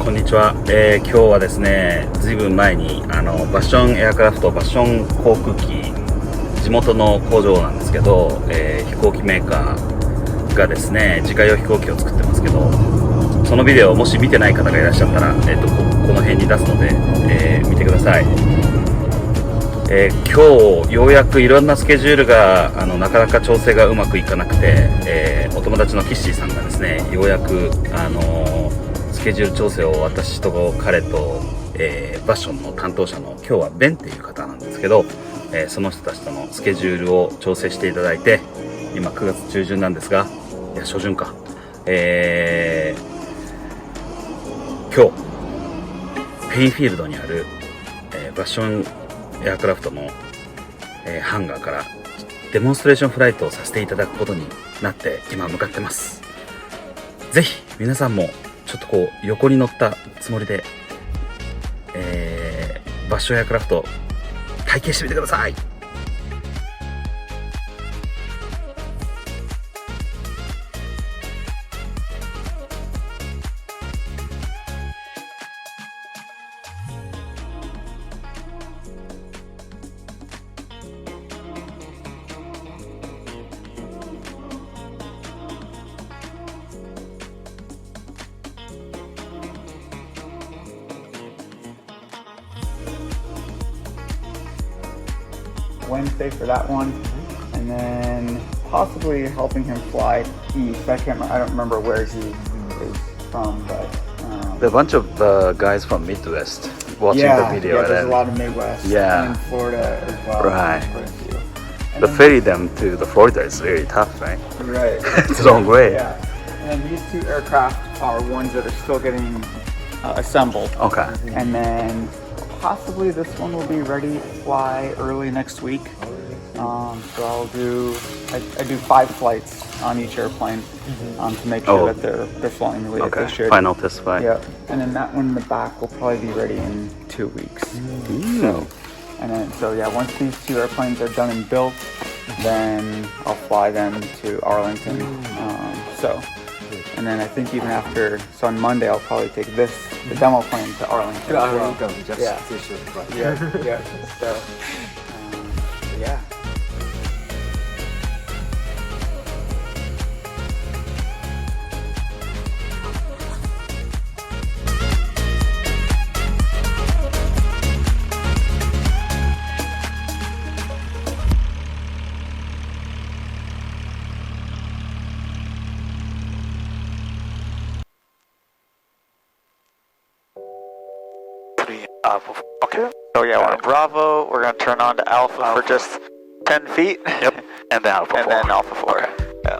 こんにちは。今日はですね、ずいぶん前にバッションエアクラフト、バッション航空機、地元の工場なんですけど、飛行機メーカーがですね、自家用飛行機を作ってますけど、そのビデオをもし見てない方がいらっしゃったら、この辺に出すので、見てください。今日ようやくいろんなスケジュールがなかなか調整がうまくいかなくて、お友達のキッシーさんがですね、ようやくスケジュール調整を私と彼と、バッションの担当者の今日はベンっていう方なんですけど、その人たちとのスケジュールを調整していただいて、今9月中旬なんですが、いや初旬か、今日ペインフィールドにある、バッションエアクラフトの、ハンガーからデモンストレーションフライトをさせていただくことになって今向かってます。ぜひ皆さんもちょっとこう横に乗ったつもりで、バッションエアクラフト体験してみてください。Wednesday for that one, and then possibly helping him fly east. I don't remember where he is from, but A bunch of guys from Midwest watching the video. Yeah, there's a lot of Midwest and Florida as well. Right. Quite a few. And The ferry them to the Florida is very tough, right? Right. It's a long way. Yeah. And then these two aircraft are ones that are still getting assembled. Okay. And then possibly this one will be ready to fly early next week. So I'll do 5 flights on each airplane to make sure that they're flying the way that they should. Final test flight. Yeah. And then that one in the back will probably be ready in 2 weeks. So once these 2 airplanes are done and built, then I'll fly them to Arlington. And then I think even after, so on Monday I'll probably take the demo plane to Arlington. Yeah. So, yeah. Okay. So we're on Bravo. We're going to turn on to Alpha for just 10 feet. Yep. And then Alpha 4. And then Alpha 4. Okay. Yeah.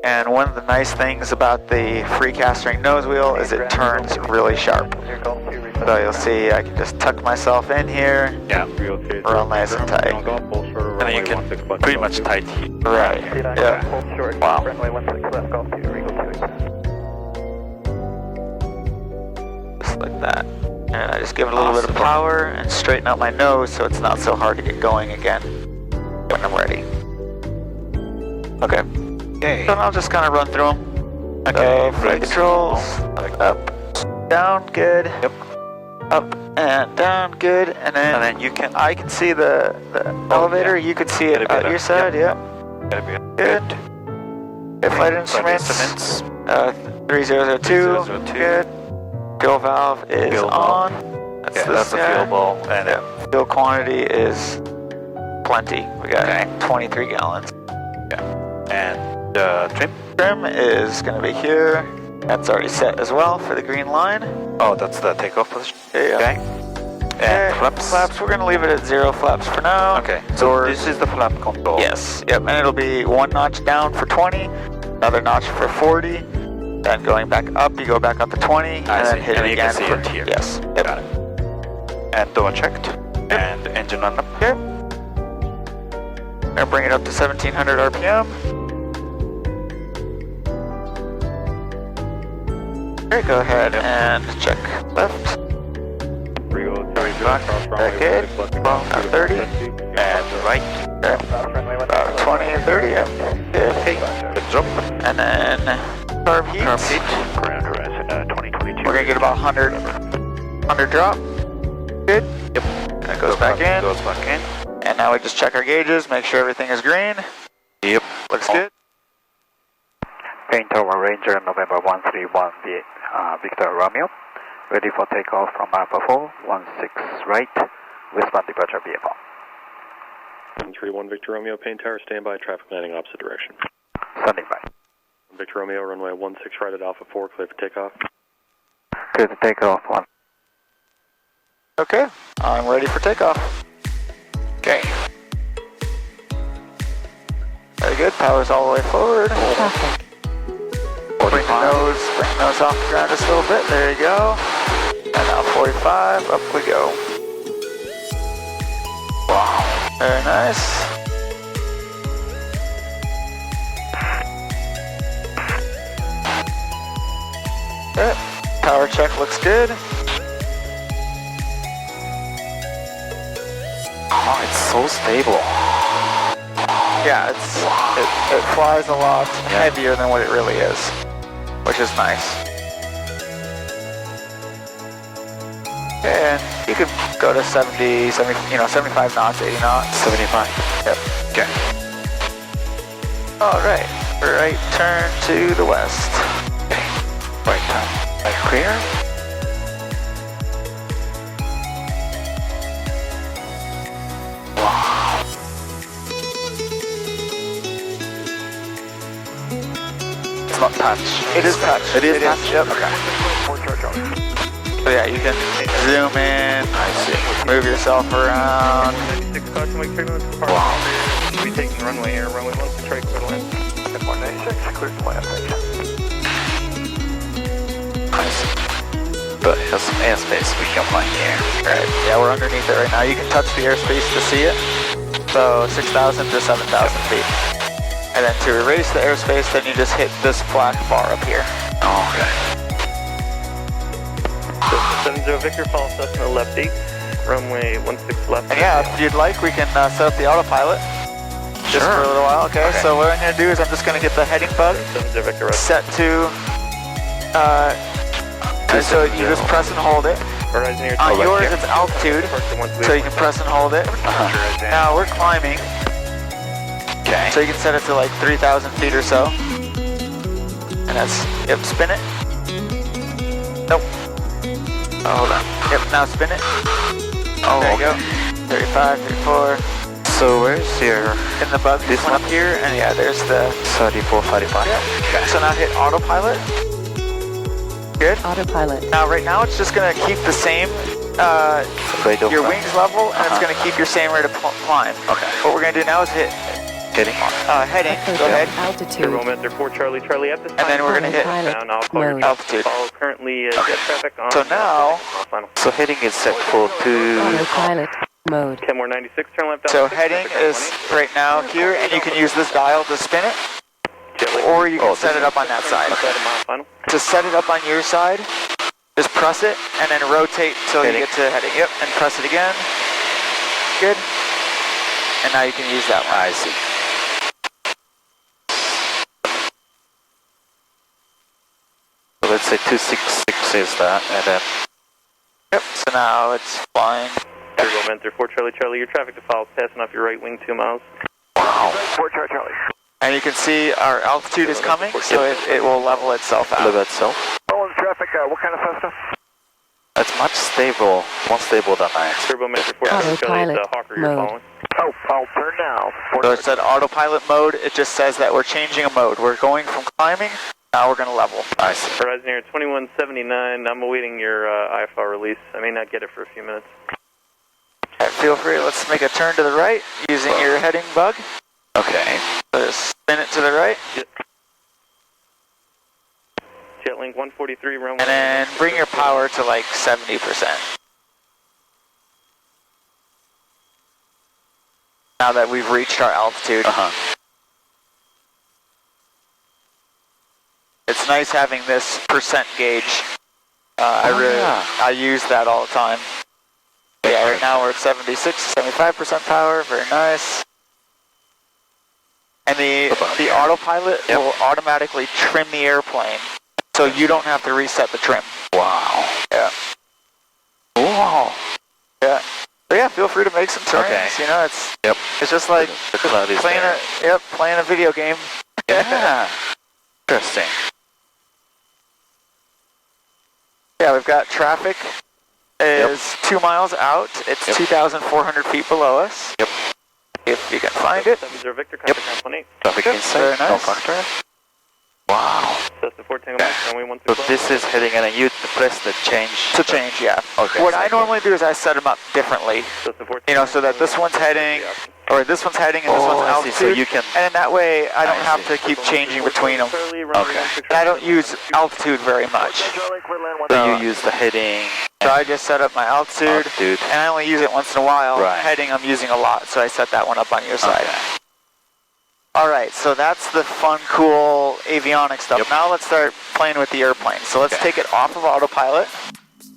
And one of the nice things about the free castering nose wheel is it turns really sharp. So you'll see I can just tuck myself in here. Yeah. Real nice and tight. And then you can pretty much tight here. Right. Yeah. Wow. Just like that. And I just give it a little bit of power and straighten out my nose so it's not so hard to get going again when I'm ready. Okay. So I'll just kind of run through them. Okay. Flight controls. Up, down, good. Yep. Up and down, good. And then I can see the elevator. You can see it out your side. Yep. Good. Okay, flight instruments. 3002. Good. Fuel valve is on. That's the fuel bowl. And fuel quantity is plenty. We got 23 gallons. Yeah. And trim is going to be here. That's already set as well for the green line. oh, that's the takeoff position. Yeah. Okay. And flaps. We're going to leave it at 0 flaps for now. Okay. So this is the flap control. Yes. Yep. And it'll be 1 notch down for 20, another notch for 40. Then going back up, you go back up to 20, and then hit it again. You can see it here. Yes. Yep. Got it. And door checked. Yep. And engine on up. Yep. Gonna bring it up to 1700 RPM. Okay, go ahead and check left. Back in. 30. And right. About 20 and 30, yeah. Good. Hey, good job. And then carb heat. Ground horizon 2022. We're gonna get about 100 drop. Good. Yep. That goes back in. Goes back in. And now we just check our gauges, make sure everything is green. Yep. Looks good. Paint Tower Ranger November 131 Victor Romeo. Ready for takeoff from Alpha 4, 16 right, westbound departure VFR. 131 Victor Romeo, Pain Tower, standby, traffic landing opposite direction. Standing by. Victor Romeo, runway 16 right at Alpha 4, clear for takeoff. Clear to takeoff 1. Okay, I'm ready for takeoff. Okay. Very good, power's all the way forward. Bring the nose off the ground just a little bit, there you go. And now 45, up we go. Wow, very nice. Okay, power check looks good. Oh, it's so stable. Yeah, it flies a lot heavier than what it really is, which is nice. And you could go to 75 knots, 80 knots. 75. Yep. Okay. All right, right turn to the west. Okay. Right turn. Right clear. Wow. It's not touch. It is touch. It is touch? Yep. Okay. So yeah, you can zoom in, I see. move yourself around. 96, caution, wake 3 minutes apart. Wow. We'll be taking runway here, runway 16 right, clear to land. 196, clear to land, thank you. I see. But it has some airspace we can fly here. Right, yeah, we're underneath it right now. You can touch the airspace to see it. So 6,000 to 7,000 feet. And then to erase the airspace, then you just hit this black bar up here. Oh, okay. 70 Victor, follow Cessna left 8, runway 16 left. And yeah, if you'd like, we can set up the autopilot just for a little while. Okay, so what I'm going to do is I'm just going to get the heading bug 70 Victor, right. set to, so you just press and hold it. Horizon here. On yours, it's altitude, so you can press and hold it. Now we're climbing, Okay. so you can set it to like 3,000 feet or so. And that's, yep, spin it. Nope. Oh, hold on. Yep, now spin it. Oh, There you go. 35, 34. So where's your In the bug, this one up here, and yeah, there's the... 34, 35? Yep. So now hit autopilot. Good. Autopilot. Now, right now, it's just gonna keep the same, Rate of your climb. wings level, and it's gonna keep your same rate of climb. Okay. What we're gonna do now is hit Heading. heading. Go ahead. Altitude. Turbo Meter 4 Charlie Charlie at this time. And then we're gonna hit Down, I'll call your Mode. altitude. follow currently jet traffic on. So now, Final. So heading is set for 2... Autopilot mode. 10 more 96, turn left. so out 6, heading traffic is 120. right now here, and you can use this dial to spin it, Jet or you can set it up on that side. Outside of mile final. To set it up on your side, just press it, and then rotate till you Heading. get to heading. Yep, and press it again. Good. And now you can use that one. I see. So let's say 266 is that, and then... Yep, so now it's flying. Turbo Meter 4 Charlie Charlie, your traffic to follow passing off your right wing 2 miles. Wow. 4 Charlie Charlie. And you can see our altitude is coming, so it will level itself out. Look at itself. Following traffic, what kind of Cessna? It's much stable, more stable than I expected. Turbo Meter 4 Charlie Charlie, it's Autopilot Hawker you're mode. following. Oh, I'll turn now. So it said autopilot mode, it just says that we're changing a mode. We're going from climbing, now we're going to level. I see. Horizon here 2179, I'm awaiting your IFR release. I may not get it for a few minutes. Alright, feel free, let's make a turn to the right using your heading bug. Okay. So just spin it to the right, Jetlink 143, runway. and then bring your power to like 70%. Now that we've reached our altitude. Uh-huh. It's nice having this percent gauge. I use that all the time. Yeah, right now we're at 76, 75% power, very nice. And the autopilot will automatically trim the airplane, so you don't have to reset the trim. Wow. Yeah. Wow. Yeah. But yeah, feel free to make some turns. Okay. You know, it's just like The cloud is playing there. playing a video game. Yeah. Interesting. Yeah, we've got traffic is 2 miles out. It's 2,400 feet below us. Yep. If you can find it. 70 Victor, contact ground plane 8. Traffic Very inside, no nice. factor. Wow. Cessna 4 Tango Mike, runway 13 So close. this is heading and you press the change. To change, yeah. Okay. What I normally do is I set them up differently. Cessna 4 You know, so that this one's heading, or this one's heading and this one's I see. altitude. So you can. And in that way, I don't I have see. to keep changing between them. Okay. And I don't use altitude very much. So you use the heading. So I just set up my altitude, Altitude. and I only use it once in a while. Right. Heading, I'm using a lot, so I set that one up on your side. Okay. Alright, so that's the fun, cool avionics stuff. Yep. Now let's start playing with the airplane. So let's Okay. take it off of autopilot.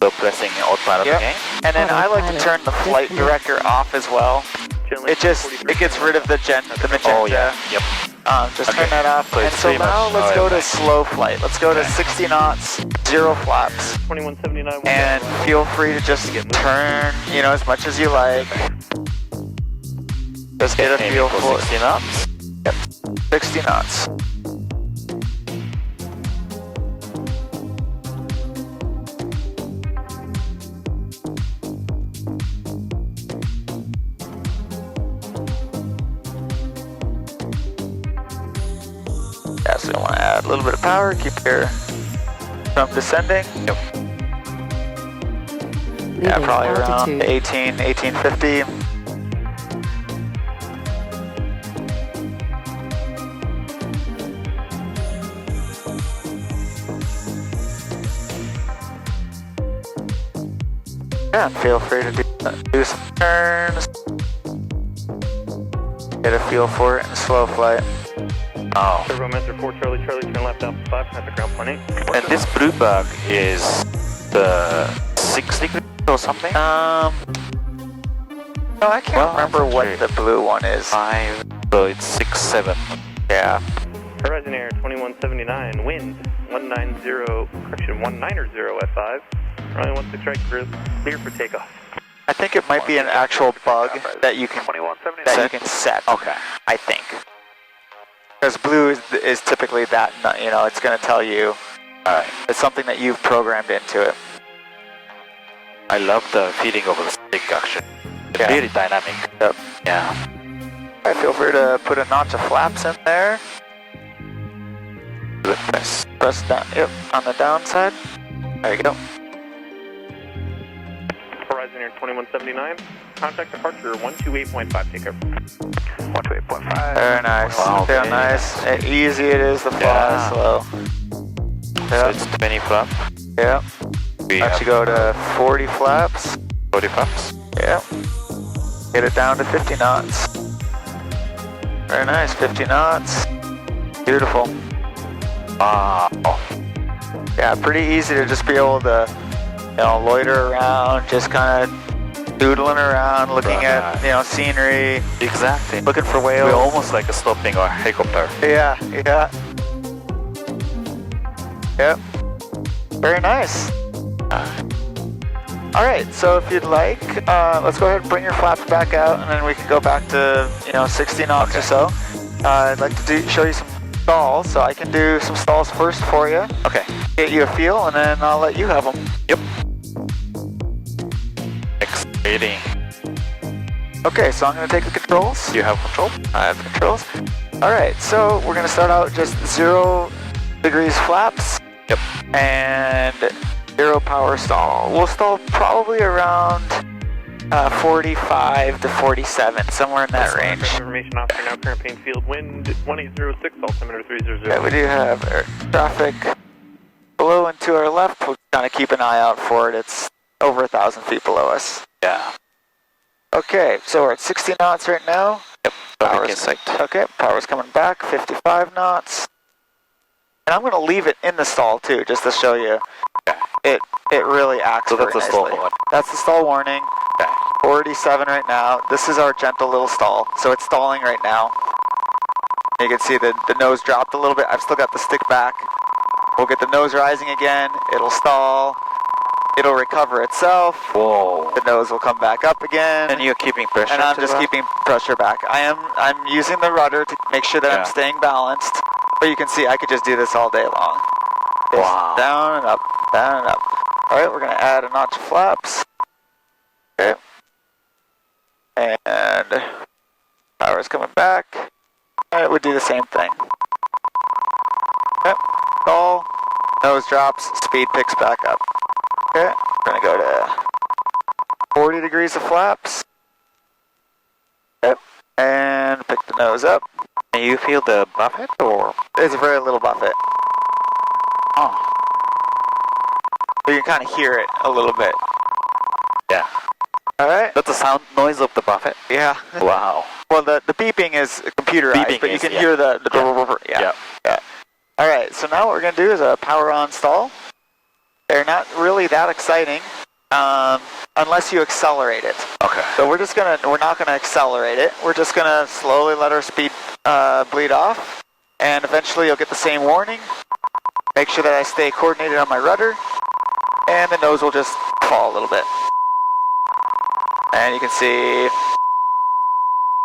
So pressing autopilot Yep. again. And then I like to turn the flight director off as well. It gets rid of the magenta. Oh yeah. Yep. Just Okay. turn that off. So and it's so pretty now much let's go to automatic. slow flight. Let's go to Okay. 60 knots, 0 flaps. 2179. And feel free to just turn, you know, as much as you like. Just get a Aiming feel for for 60 knots. Yep. 60 knots. Yeah, so you want to add a little bit of power, keep your from descending. Yep. Yeah, Leaving probably around altitude. 1850. Yeah, feel free to do some turns. Get a feel for it in slow flight. Oh. Turbo Master 4 Charlie Charlie, turn left Alpha 5, contact ground plane 8. And this blue bug is the 6 degrees or something? No, I can't Well, remember what okay. the blue one is. 5. So it's 6, 7. Yeah. Horizon Air 2179, wind 190 at 5. Runway 16 right, clear for takeoff. I think it might be an actual bug that you can set. Okay. I think. Because blue is typically that, you know, it's going to tell you. Alright. It's something that you've programmed into it. I love the feeling of the stick action. Yeah. Really dynamic. Yep. Yeah. Alright, feel free to put a notch of flaps in there. Good press. Press down, yep, on the downside. There you go. Horizon Air 2179, contact departure 128.5, take care. 128.5. Very nice. Wow, Very okay. nice. Easy it is to fly Yeah. slow. So Yeah. it's 20 flap. Yeah. We Actually have go to 40 flaps. 40 flaps. Yeah. Get it down to 50 knots. Very nice, 50 knots. Beautiful. Wow. Yeah, pretty easy to just be able to, you know, loiter around, just kind of doodling around, looking at, you know, scenery, Exactly. looking for whales. We're almost like stopping our helicopter. Yeah, yeah. Yep. Very nice. Alright, so if you'd like, let's go ahead and bring your flaps back out, and then we can go back to, you know, 60 knots or so. I'd like to show you some stalls, so I can do some stalls first for you. Okay. Get you a feel, and then I'll let you have them. Yep. Exciting. Okay, so I'm going to take the controls. You have control? I have the controls. Alright, so we're going to start out just 0 degrees flaps. Yep. And 0 power stall. We'll stall probably around 45 to 47, somewhere in that range. Information officer, now current plane field, wind 1806, altimeter 300. Okay, we do have air traffic below and to our left. We'll kind of keep an eye out for it. It's over 1,000 feet below us. Yeah. Okay, so we're at 60 knots right now. Yep. Traffic in sight. Okay, power's coming back, 55 knots. And I'm going to leave it in the stall too, just to show you. It really acts So that's very the stall nicely. one. That's the stall warning. Okay. 47 right now. This is our gentle little stall, so it's stalling right now. You can see the nose dropped a little bit. I've still got the stick back. We'll get the nose rising again. It'll stall. It'll recover itself. Whoa. The nose will come back up again. And you're keeping pressure. And I'm just keeping pressure back. I'm using the rudder to make sure that I'm staying balanced. But you can see I could just do this all day long. Just Wow. down and up, down and up. All right, we're gonna add a notch of flaps. Okay. And power's coming back. And it would do the same thing. Okay. Stall. Nose drops. Speed picks back up. Okay. We're gonna go to 40 degrees of flaps. Yep. And pick the nose up. And you feel the buffet or? There's a very little buffet. Oh. But you can kind of hear it a little bit. Yeah. Alright? That's the sound noise of the buffet? Yeah. Wow. Well, the beeping is computerized, Beeping but you is, can yeah. hear the Yeah. yeah. Alright, so now what we're going to do is a power on stall. They're not really that exciting unless you accelerate it. Okay. So we're not gonna accelerate it. We're just gonna slowly let our speed bleed off, and eventually you'll get the same warning. Make sure that I stay coordinated on my rudder, and the nose will just fall a little bit. And you can see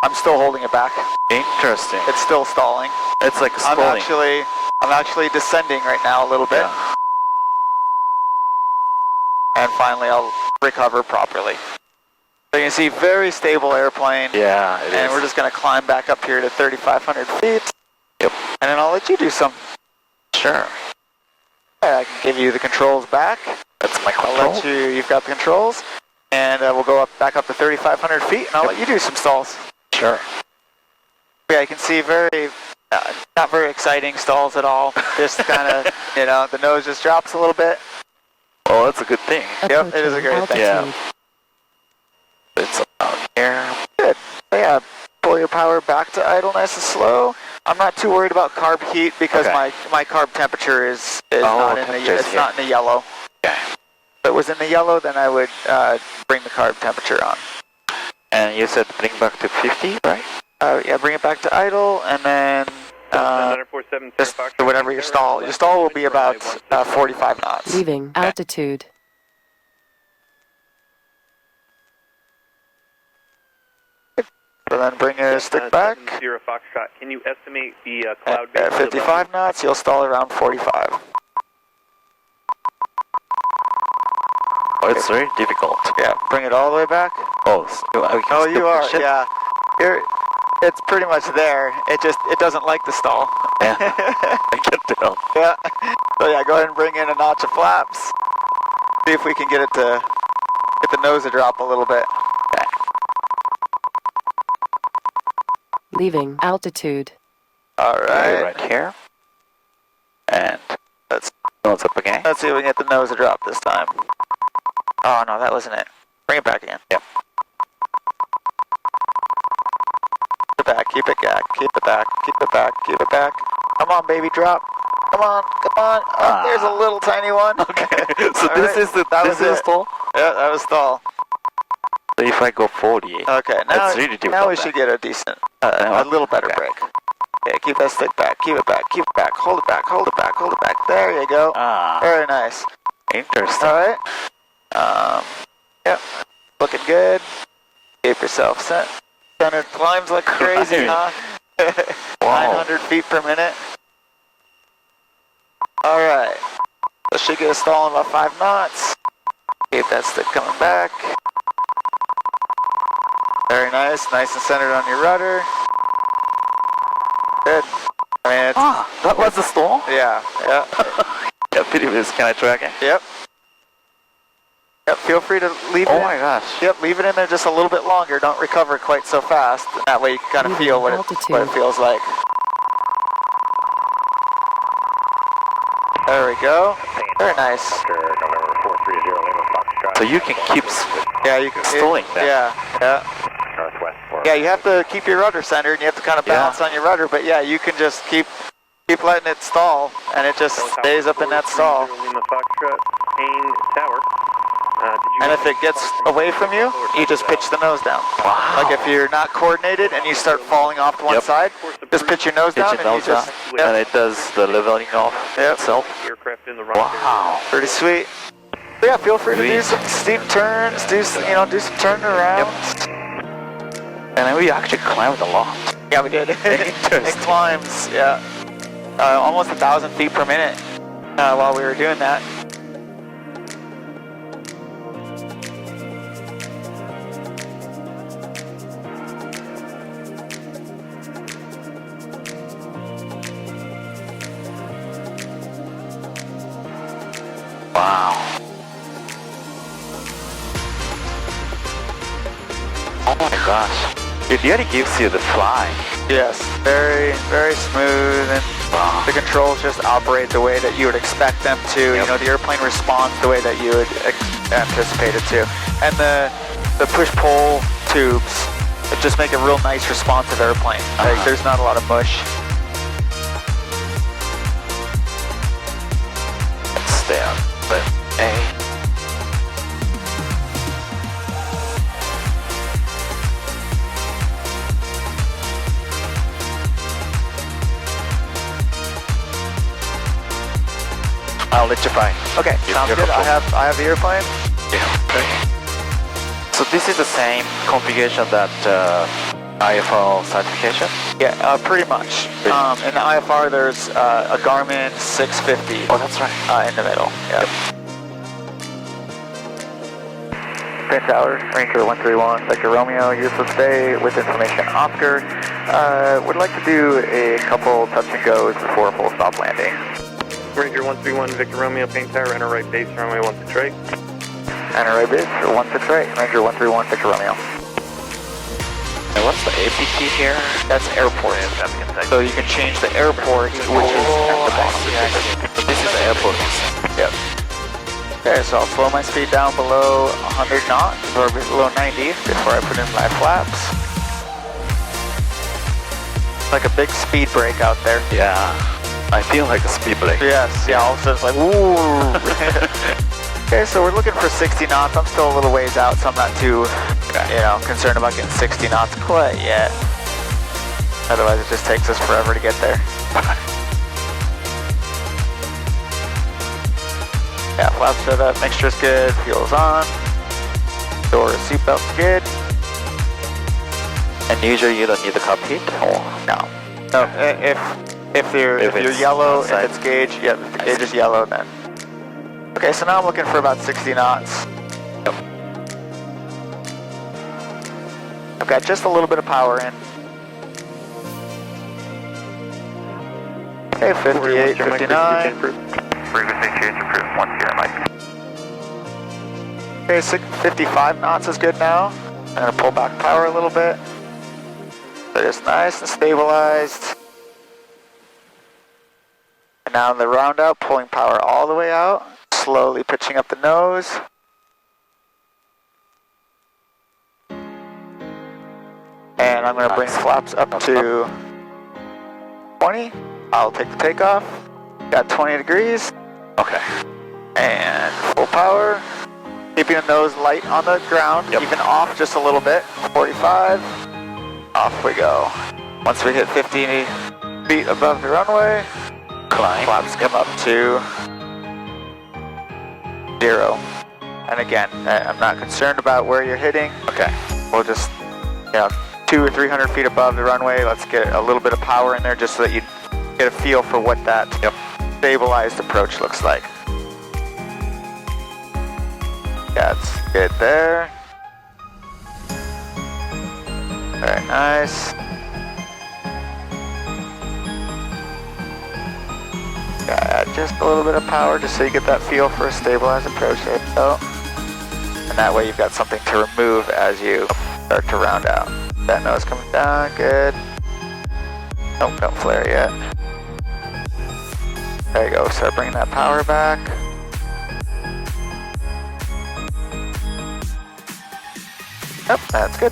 I'm still holding it back. Interesting. It's still stalling. It's like stalling. I'm actually descending right now a little bit. Yeah. And finally I'll recover properly. So you can see very stable airplane. Yeah, it is. And we're just going to climb back up here to 3,500 feet. Yep. And then I'll let you do some. Sure. I can give you the controls back. That's my control. I'll let you've got the controls. And we'll go back up to 3,500 feet, and I'll let you do some stalls. Sure. Yeah, you can see not very exciting stalls at all. Just kind of, the nose just drops a little bit. Oh, that's a good thing. Yep, it is a great thing. Yeah. It's about here. Good. So yeah, pull your power back to idle nice and slow. I'm not too worried about carb heat because my carb temperature is not in the yellow. Okay. If it was in the yellow, then I would bring the carb temperature on. And you said bring back to 50, right? Yeah, bring it back to idle, and then just whatever your stall. Your stall will be about 45 knots. Leaving altitude. So then bring your stick back. 70 Foxtrot. Can you estimate the cloud base? At 55 knots, you'll stall around 45. Oh, it's very difficult. Yeah, bring it all the way back. Oh, You are, yeah. It's pretty much there. It doesn't like the stall. Yeah, I can tell. Yeah. So yeah, go ahead and bring in a notch of flaps. See if we can get the nose to drop a little bit. Leaving altitude. All right. Right here. And let's nose up again. Let's see if we can get the nose to drop this time. Oh no, that wasn't it. Bring it back again. Yep. Keep it back, keep it back, keep it back, keep it back, keep it back. Come on, baby, drop. Come on, come on. Oh, there's a little tiny one. Okay. So All this right. is the stall? Yeah, that was stall. So if I go 40, Okay, now, really now we should get a decent, a little better break. Okay, keep that stick back, keep it back, keep it back, hold it back, hold it back, hold it back. There you go. Very nice. Interesting. All right. Yep. Looking good. Keep yourself centered. Climbs like crazy, huh? 900 feet per minute. All right. So should get a stall in about 5 knots. Keep that stick coming back. Very nice. Nice and centered on your rudder. Good. I mean, That was the stall? yeah. Yeah, pity this. Can I try again? Yep. Yep, feel free to leave it Oh in. my gosh. Yep, leave it in there just a little bit longer. Don't recover quite so fast. That way you can kind of feel what it feels like. There we go. Very nice. So you can keep Yeah, you can stalling that. Yeah, you have to keep your rudder centered and you have to kind of balance on your rudder, but yeah, you can just keep letting it stall and it just stays up in that stall. And if it gets away from you, you just pitch the nose down. Wow. Like if you're not coordinated and you start falling off to one side, Just pitch your nose down and you just... and it does the leveling off itself. Aircraft in the right Wow. Pretty sweet. But yeah, feel free to do some steep turns, do some turn arounds. And then we actually climbed a lot. Yeah, we did. It climbs, yeah. Almost 1,000 feet per minute while we were doing that. Wow. Oh my gosh. It really gives you the fly. Yes, very, very smooth, and the controls just operate the way that you would expect them to. You know, the airplane responds the way that you would anticipate it to. And the push-pull tubes, it just make a real nice responsive airplane. Like, there's not a lot of mush. Let's stay on the A. I'll let you fly. Okay, sounds good. I have the airplane. Yeah. Okay. So this is the same configuration that IFR certification? Yeah, pretty much. In the IFR, there's a Garmin 650. Oh, that's right. In the middle. Yeah. Pin Tower, Ranger 131, Vector Romeo, useless stay with information Oscar. Would like to do a couple touch and goes before a full stop landing. Ranger 131, Victor Romeo, Paint Tower, enter right base, runway 16 right. Enter right base, 16 right, Ranger 131, Victor Romeo. And what's the APT here? That's airport. So you can change the airport, which is at the bottom. So this is the airport. Yep. Okay, so I'll slow my speed down below 100 knots, or below 90 before I put in my flaps. Like a big speed break out there. Yeah. I feel like a speed break. Yes, yeah, all of a sudden it's like, ooh. Okay, so we're looking for 60 knots. I'm still a little ways out, so I'm not too, concerned about getting 60 knots quite yet. Otherwise, it just takes us forever to get there. Yeah, flaps set up, mixture's good, fuel's on. Door seatbelt's good. And usually you don't need the cockpit? Or no. No, if you're yellow, outside. if it's gauge, yeah, if the gauge is yellow, then. Okay, so now I'm looking for about 60 knots. Yep. I've got just a little bit of power in. Okay, 58, 59. Frequency change approved, 10 Mike. Okay, 55 knots is good now. I'm gonna pull back power a little bit. So it's nice and stabilized. And now in the round out, pulling power all the way out, slowly pitching up the nose. And I'm gonna bring flaps up to 20. I'll take the takeoff. Got 20 degrees. Okay. And full power. Keeping the nose light on the ground, even off just a little bit. 45. Off we go. Once we hit 50 feet above the runway, Climb. flaps come up to 0. And again, I'm not concerned about where you're hitting. Okay. We'll just, 200 or 300 feet above the runway, let's get a little bit of power in there just so that you get a feel for what that stabilized approach looks like. That's good there. Very nice. Add just a little bit of power just so you get that feel for a stabilized approach. There you go. And that way you've got something to remove as you start to round out. That nose coming down, good. Nope, don't flare yet. There you go, start bringing that power back. Yep, that's good.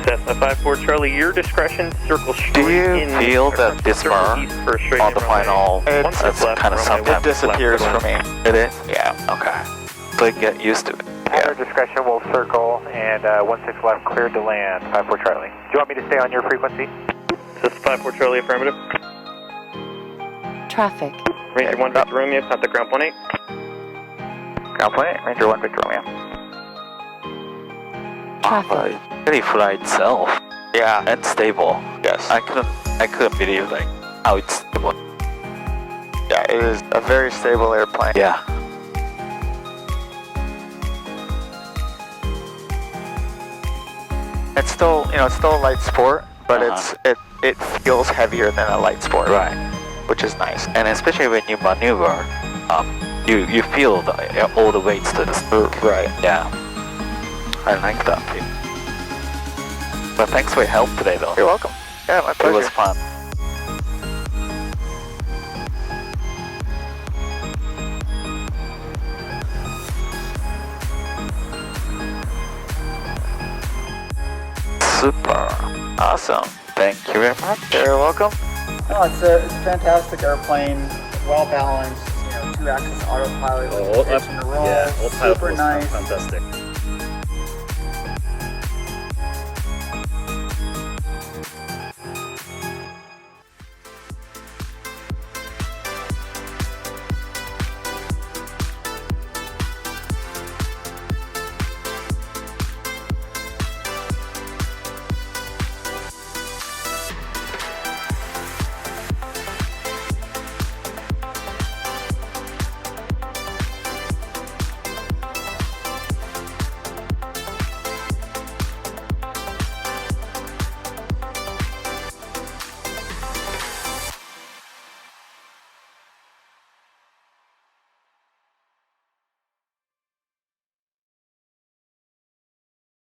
Cessna 54 Charlie, your discretion, circle straight Do you in. feel that this bar east for a straight on in the runway. final, Once that's it's left, kind of runway sometimes It disappears left, for me. It is? Yeah. Okay. So you get used to it. Yeah. Discretion will circle and 16 left, cleared to land, 54 Charlie. Do you want me to stay on your frequency? This is 54 Charlie, affirmative. Traffic. Ranger 1 Victor Romeo, contact ground 18. Ground point, Ranger 1 Victor Romeo. Traffic. Really fly itself Yeah, and stable. yes. I couldn't believe like how it's stable. Yeah, it is a very stable airplane. Yeah. It's still, it's still a light sport, but it feels heavier than a light sport. Right. Which is nice. And especially when you maneuver, you feel all the weights to the spook. Right. Yeah. I like that too. But thanks for your help today though. You're welcome. Yeah, my It pleasure. was fun. Super. Awesome. Thank you very much. You're welcome. No, it's a fantastic airplane, well balanced, two-axis autopilot, Oh, pitch and roll, super nice. Fantastic.